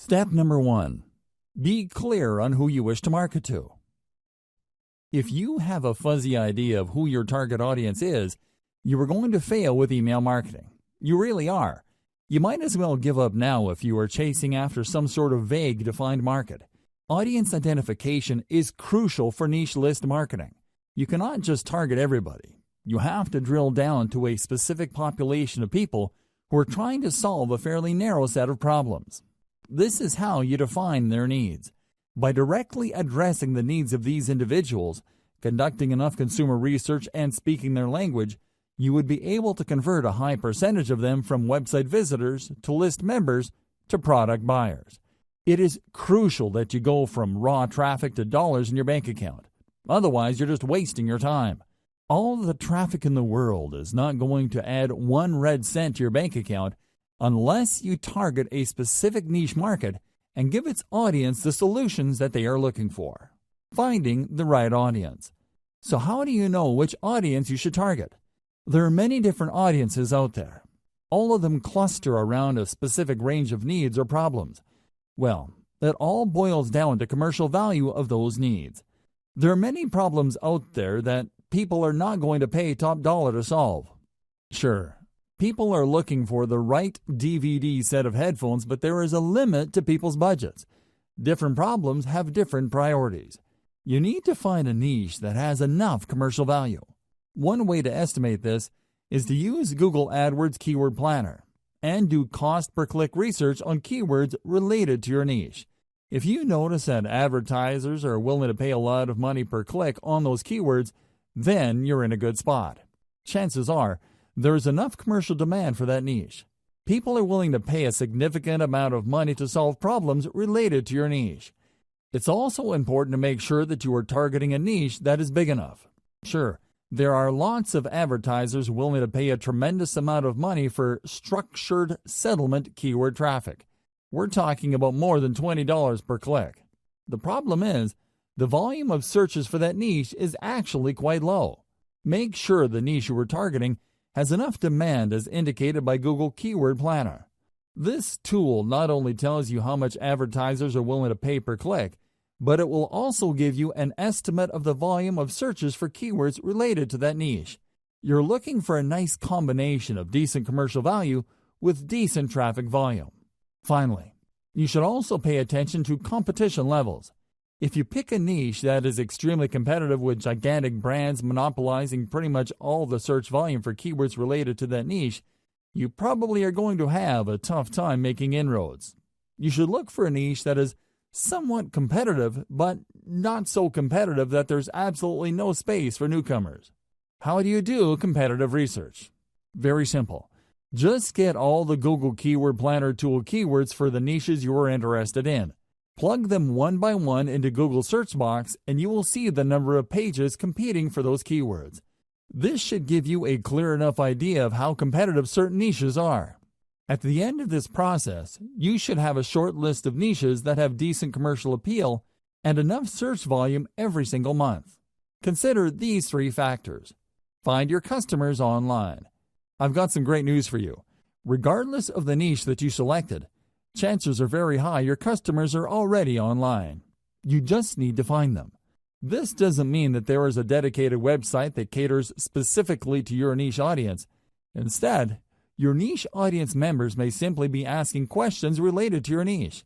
Step number 1. Be clear on who you wish to market to. If you have a fuzzy idea of who your target audience is, you are going to fail with email marketing. You really are. You might as well give up now if you are chasing after some sort of vague defined market. Audience identification is crucial for niche list marketing. You cannot just target everybody. You have to drill down to a specific population of people who are trying to solve a fairly narrow set of problems. This is how you define their needs. By directly addressing the needs of these individuals, conducting enough consumer research and speaking their language, you would be able to convert a high percentage of them from website visitors to list members to product buyers. It is crucial that you go from raw traffic to dollars in your bank account. Otherwise, you're just wasting your time. All the traffic in the world is not going to add 1 red cent to your bank account unless you target a specific niche market and give its audience the solutions that they are looking for. Finding the right audience. So how do you know which audience you should target? There are many different audiences out there. All of them cluster around a specific range of needs or problems. Well, it all boils down to commercial value of those needs. There are many problems out there that people are not going to pay top dollar to solve. Sure, people are looking for the right DVD set of headphones, but there is a limit to people's budgets. Different problems have different priorities. You need to find a niche that has enough commercial value. One way to estimate this is to use Google AdWords Keyword Planner and do cost per click research on keywords related to your niche. If you notice that advertisers are willing to pay a lot of money per click on those keywords, then you're in a good spot. Chances are there's enough commercial demand for that niche. People are willing to pay a significant amount of money to solve problems related to your niche. It's also important to make sure that you are targeting a niche that is big enough. Sure, there are lots of advertisers willing to pay a tremendous amount of money for structured settlement keyword traffic. We're talking about more than $20 per click. The problem is, the volume of searches for that niche is actually quite low. Make sure the niche you are targeting has enough demand as indicated by Google Keyword Planner. This tool not only tells you how much advertisers are willing to pay per click, but it will also give you an estimate of the volume of searches for keywords related to that niche. You're looking for a nice combination of decent commercial value with decent traffic volume. Finally, you should also pay attention to competition levels. If you pick a niche that is extremely competitive with gigantic brands monopolizing pretty much all the search volume for keywords related to that niche, you probably are going to have a tough time making inroads. You should look for a niche that is somewhat competitive, but not so competitive that there's absolutely no space for newcomers. How do you do competitive research? Very simple. Just get all the Google Keyword Planner tool keywords for the niches you are interested in. Plug them one by one into Google search box and you will see the number of pages competing for those keywords. This should give you a clear enough idea of how competitive certain niches are. At the end of this process, you should have a short list of niches that have decent commercial appeal and enough search volume every single month. Consider these 3 factors. Find your customers online. I've got some great news for you. Regardless of the niche that you selected, chances are very high your customers are already online. You just need to find them. This doesn't mean that there is a dedicated website that caters specifically to your niche audience. Instead, your niche audience members may simply be asking questions related to your niche.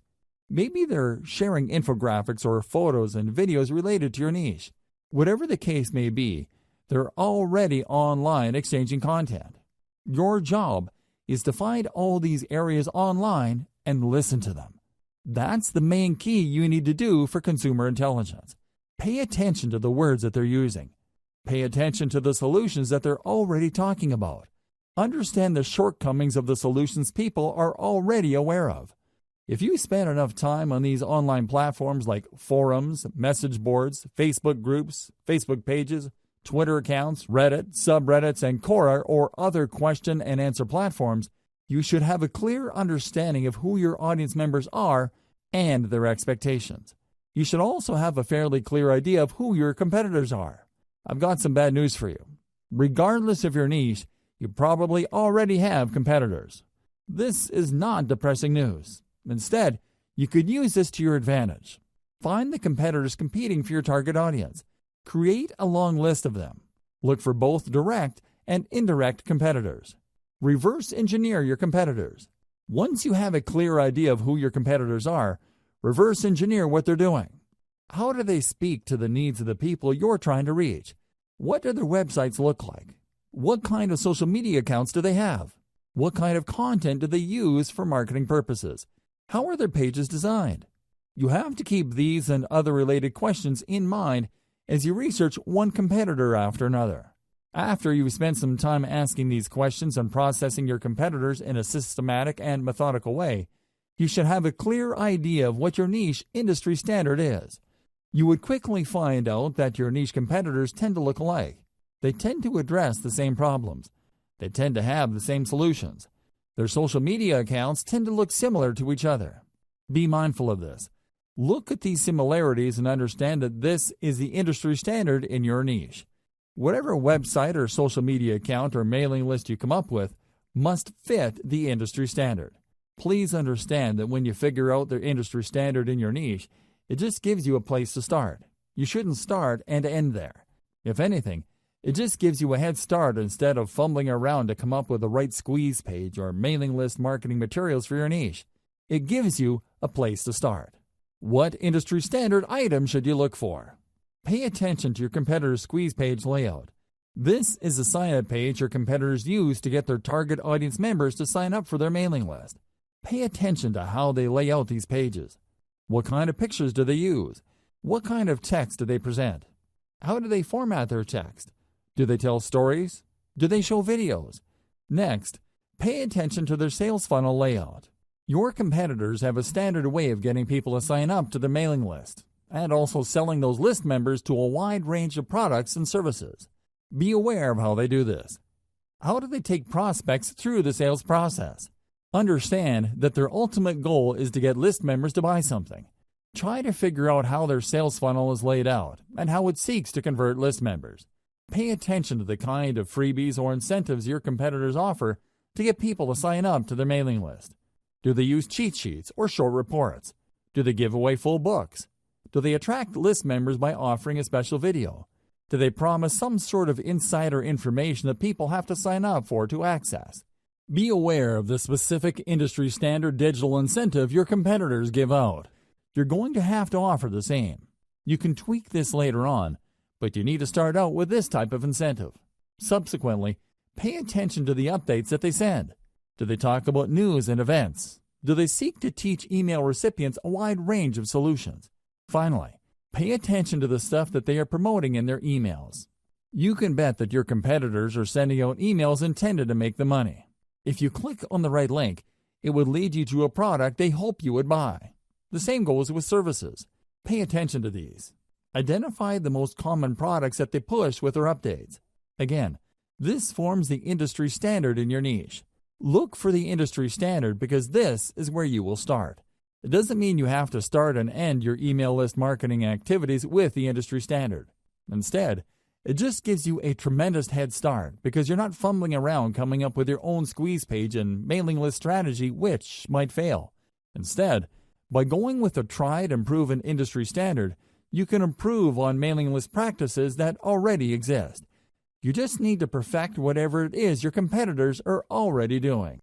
Maybe they're sharing infographics or photos and videos related to your niche. Whatever the case may be, they're already online exchanging content. Your job is to find all these areas online and listen to them. That's the main key you need to do for consumer intelligence. Pay attention to the words that they're using. Pay attention to the solutions that they're already talking about. Understand the shortcomings of the solutions people are already aware of. If you spend enough time on these online platforms like forums, message boards, Facebook groups, Facebook pages, Twitter accounts, Reddit, subreddits, and Quora or other question and answer platforms, you should have a clear understanding of who your audience members are and their expectations. You should also have a fairly clear idea of who your competitors are. I've got some bad news for you. Regardless of your niche, you probably already have competitors. This is not depressing news. Instead, You could use this to your advantage. Find the competitors competing for your target audience. Create a long list of them. Look for both direct and indirect competitors. Reverse engineer your competitors. Once you have a clear idea of who your competitors are, reverse engineer what they're doing. How do they speak to the needs of the people you're trying to reach? What do their websites look like? What kind of social media accounts do they have? What kind of content do they use for marketing purposes? How are their pages designed? You have to keep these and other related questions in mind as you research one competitor after another. After you've spent some time asking these questions and processing your competitors in a systematic and methodical way, you should have a clear idea of what your niche industry standard is. You would quickly find out that your niche competitors tend to look alike. They tend to address the same problems. They tend to have the same solutions. Their social media accounts tend to look similar to each other. Be mindful of this. Look at these similarities and understand that this is the industry standard in your niche. Whatever website or social media account or mailing list you come up with must fit the industry standard. Please understand that when you figure out the industry standard in your niche, it just gives you a place to start. You shouldn't start and end there. If anything, it just gives you a head start instead of fumbling around to come up with the right squeeze page or mailing list marketing materials for your niche. It gives you a place to start. What industry standard item should you look for? Pay attention to your competitor's squeeze page layout. This is the sign-up page your competitors use to get their target audience members to sign up for their mailing list. Pay attention to how they lay out these pages. What kind of pictures do they use? What kind of text do they present? How do they format their text? Do they tell stories? Do they show videos? Next, pay attention to their sales funnel layout. Your competitors have a standard way of getting people to sign up to their mailing list, and also selling those list members to a wide range of products and services. Be aware of how they do this. How do they take prospects through the sales process? Understand that their ultimate goal is to get list members to buy something. Try to figure out how their sales funnel is laid out and how it seeks to convert list members. Pay attention to the kind of freebies or incentives your competitors offer to get people to sign up to their mailing list. Do they use cheat sheets or short reports? Do they give away full books? Do they attract list members by offering a special video? Do they promise some sort of insider information that people have to sign up for to access? Be aware of the specific industry standard digital incentive your competitors give out. You're going to have to offer the same. You can tweak this later on, but you need to start out with this type of incentive. Subsequently, pay attention to the updates that they send. Do they talk about news and events? Do they seek to teach email recipients a wide range of solutions? Finally, pay attention to the stuff that they are promoting in their emails. You can bet that your competitors are sending out emails intended to make them money. If you click on the right link, it would lead you to a product they hope you would buy. The same goes with services. Pay attention to these. Identify the most common products that they push with their updates. Again, this forms the industry standard in your niche. Look for the industry standard because this is where you will start. It doesn't mean you have to start and end your email list marketing activities with the industry standard. Instead, it just gives you a tremendous head start because you're not fumbling around coming up with your own squeeze page and mailing list strategy which might fail. Instead, by going with a tried and proven industry standard, you can improve on mailing list practices that already exist. You just need to perfect whatever it is your competitors are already doing.